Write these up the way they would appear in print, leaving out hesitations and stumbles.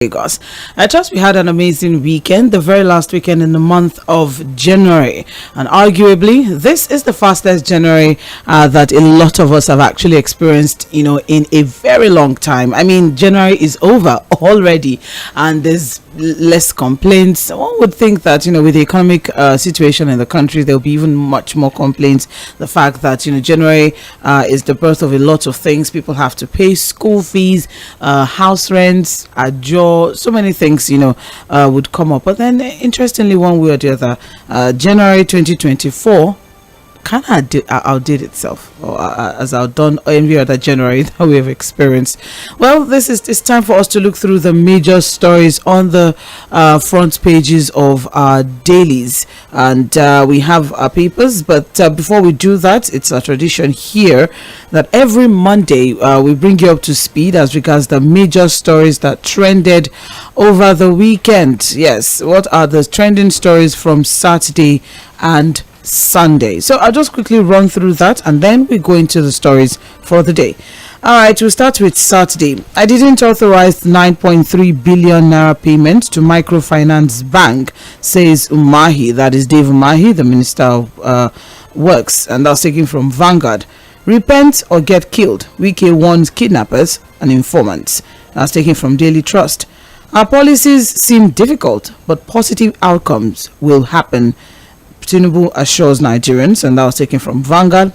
Lagos. I trust we had an amazing weekend, the very last weekend in the month of January, and arguably this is the fastest January that a lot of us have actually experienced, in a very long time. I mean, January is over already and there's less complaints. One would think that, with the economic situation in the country, there'll be even much more complaints. The fact that, January is the birth of a lot of things. People have to pay school fees, house rents, so many things, would come up. But then, interestingly, one way or the other, January 2024 kind of outdid itself, or as outdone every other January that we have experienced. Well, it's time for us to look through the major stories on the front pages of our dailies, and we have our papers. But before we do that, it's a tradition here that every Monday we bring you up to speed as regards the major stories that trended over the weekend. Yes, what are the trending stories from Saturday and Sunday? So I'll just quickly run through that and then we go into the stories for the day. All right, we'll start with Saturday. I didn't authorize 9.3 billion naira payment to microfinance bank, says Umahi. That is Dave Umahi, the Minister of Works, and that's taken from Vanguard. Repent or get killed. 𝗬𝗀𝗁 warns kidnappers and informants. That's taken from Daily Trust. Our policies seem difficult, but positive outcomes will happen, Tinubu assures Nigerians, and that was taken from Vanguard.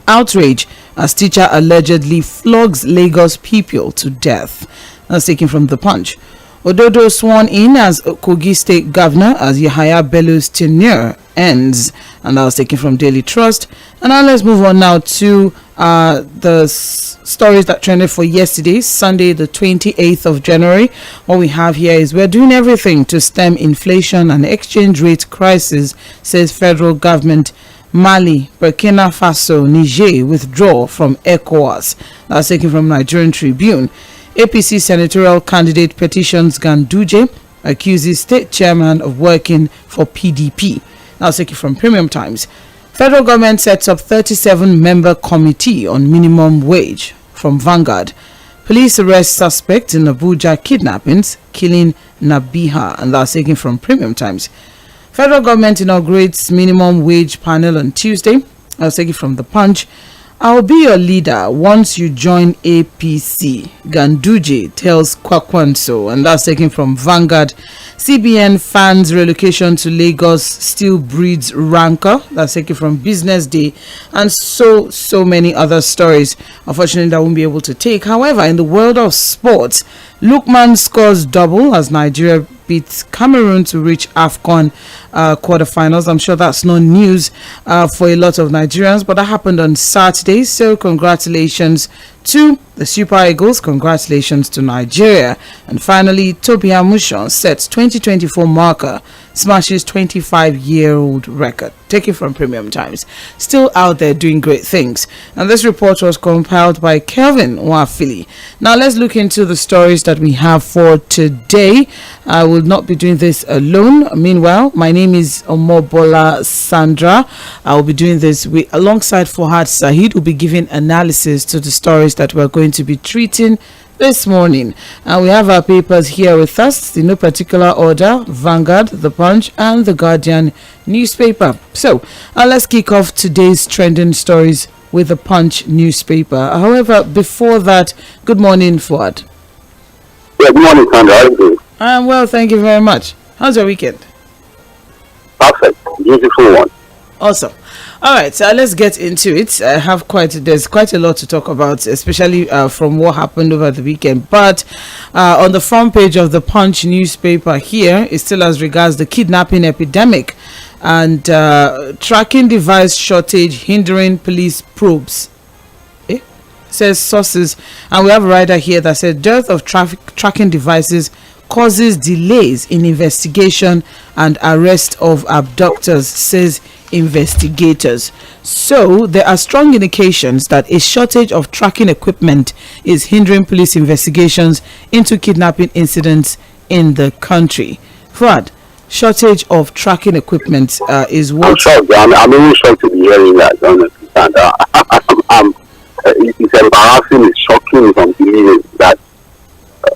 Outrage as teacher allegedly flogs Lagos pupil to death. That's taken from The Punch. Ododo sworn in as Kogi State Governor as 𝗬𝗪 tenure ends, and that was taken from Daily Trust. And now let's move on now to the stories that trended for yesterday, Sunday the 28th of January. What we have here is we're doing everything to stem inflation and exchange rate crisis, says federal government. Mali, Burkina Faso, Niger withdraw from ECOWAS. That's taken from Nigerian Tribune. APC senatorial candidate petitions Ganduje, accuses state chairman of working for PDP. That's taken from Premium Times. Federal government sets up 37-member committee on minimum wage, from Vanguard. Police arrest suspect in Abuja kidnappings, killing Nabiha, and that's taken from Premium Times. Federal government inaugurates minimum wage panel on Tuesday. That's taken from The Punch. I'll be your leader once you join APC, Ganduje tells Kwakwanso, and that's taken from Vanguard. CBN fans relocation to Lagos still breeds rancor. That's taken from Business Day, and so many other stories. Unfortunately, that won't be able to take. However, in the world of sports, Lookman scores double as Nigeria beats Cameroon to reach AFCON quarterfinals. I'm sure that's no news for a lot of Nigerians, but that happened on Saturday. So congratulations to the Super Eagles, congratulations to Nigeria. And finally, 𝗃𝗵𝘁𝗀 𝗪𝗏 sets 2024 marker, smashes 25-year-old record. Take it from Premium Times. Still out there doing great things. And this report was compiled by Kelvin Nwafili. Now let's look into the stories that we have for today. I will not be doing this alone. Meanwhile, my name is Mobola Sandra. I will be doing this alongside Fuhad Saheed, who will be giving analysis to the stories that we're going to be treating this morning. And we have our papers here with us in no particular order: Vanguard, The Punch, and The Guardian newspaper. So let's kick off today's trending stories with The Punch newspaper. However, before that, good morning, Fuad. Yeah, good morning, Sandra. How are you doing? I'm well, thank you very much. How's your weekend? Perfect. Beautiful one. Awesome. All right, so let's get into it. There's quite a lot to talk about, especially from what happened over the weekend. But on the front page of the Punch newspaper here, is still as regards the kidnapping epidemic and tracking device shortage hindering police probes. Says sources, and we have a writer here that said dearth of tracking devices causes delays in investigation and arrest of abductors, says investigators. So there are strong indications that a shortage of tracking equipment is hindering police investigations into kidnapping incidents in the country. Fuad, shortage of tracking equipment is what... I'm shocked. I'm even shocked to be hearing that. I don't understand. It's embarrassing, it's shocking, it's unbelievable that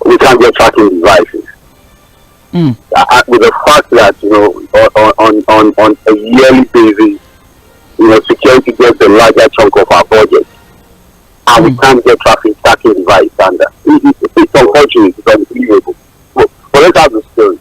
we can't get tracking devices. With the fact that, you know, on a yearly basis, you know, security gets a larger chunk of our budget, and we can't get tracking device standard. It's unfortunate, it's unbelievable. But let's have the story.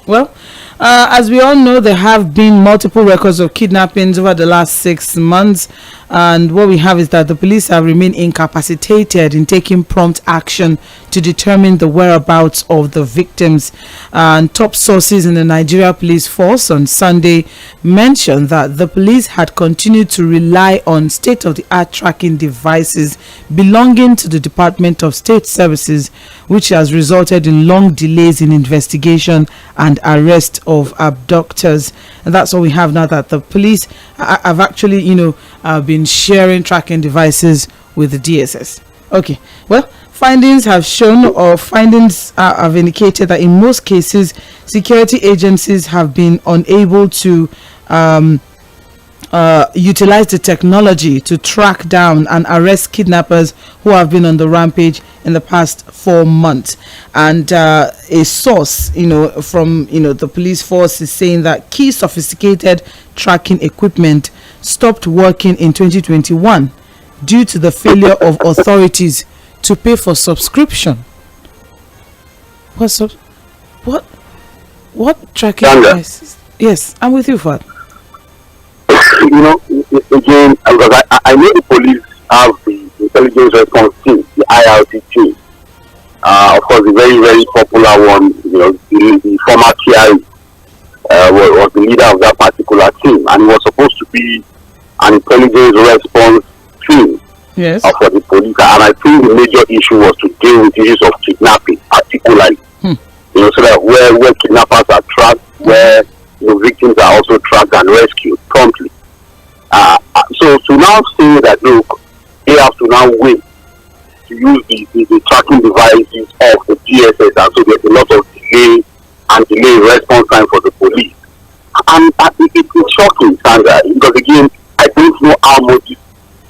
Well, as we all know, there have been multiple records of kidnappings over the last 6 months, and what we have is that the police have remained incapacitated in taking prompt action to determine the whereabouts of the victims. And top sources in the Nigeria Police Force on Sunday mentioned that the police had continued to rely on state-of-the-art tracking devices belonging to the Department of State Services, which has resulted in long delays in investigation and arrest of abductors. And that's what we have now, that the police have actually, you know, been sharing tracking devices with the DSS. Okay, well, findings have shown, or findings have indicated, that in most cases security agencies have been unable to utilize the technology to track down and arrest kidnappers who have been on the rampage in the past 4 months. And a source, you know, from, you know, the police force is saying that key sophisticated tracking equipment stopped working in 2021 due to the failure of authorities to pay for subscription. What tracking devices? Yes, I'm with you, Fuhad. You know, again, because I know the police have the intelligence response team, the IRT team. Of course, the very, very popular one, you know, the former 𝗪cie was the leader of that particular team, and he was supposed to be an intelligence response team. Yes. For the police. And I think the major issue was to deal with issues of kidnapping, particularly. You know, so that where kidnappers are tracked, where, you know, victims are also tracked and rescued promptly. So to now say that, look, they have to now wait to use the tracking devices of the DSS, and so there's a lot of delay response time for the police. And it's shocking, Sandra, because again, I don't know how much this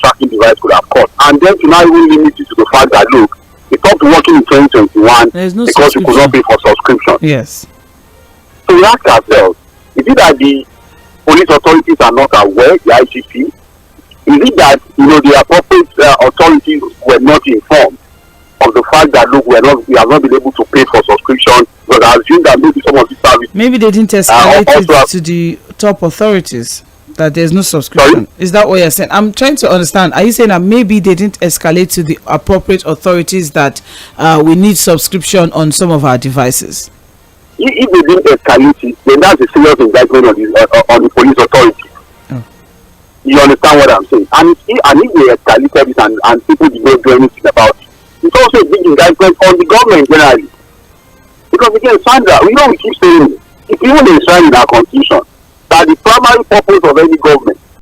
tracking device could have cost. And then to now even limit it to the fact that, look, it stopped working in 2021 because you could not pay for subscription. Yes. So we ask ourselves, is it that the police authorities are not aware, the IGP? Is it that, you know, the appropriate authorities were not informed of the fact that, look, we have not been able to pay for subscription? Because I assume that maybe some of these services, maybe they didn't escalate it to the top authorities, that there's no subscription. Sorry? Is that what you're saying? I'm trying to understand. Are you saying that maybe they didn't escalate to the appropriate authorities that we need subscription on some of our devices? If they didn't escalate it, then that's a serious indictment on the police authorities. You understand what I'm saying? And if they escalated it and people did not do anything about it, it's also a big indictment on the government generally. Because again, Sandra, we keep saying it. It's even enshrined in our constitution that the primary purpose of any government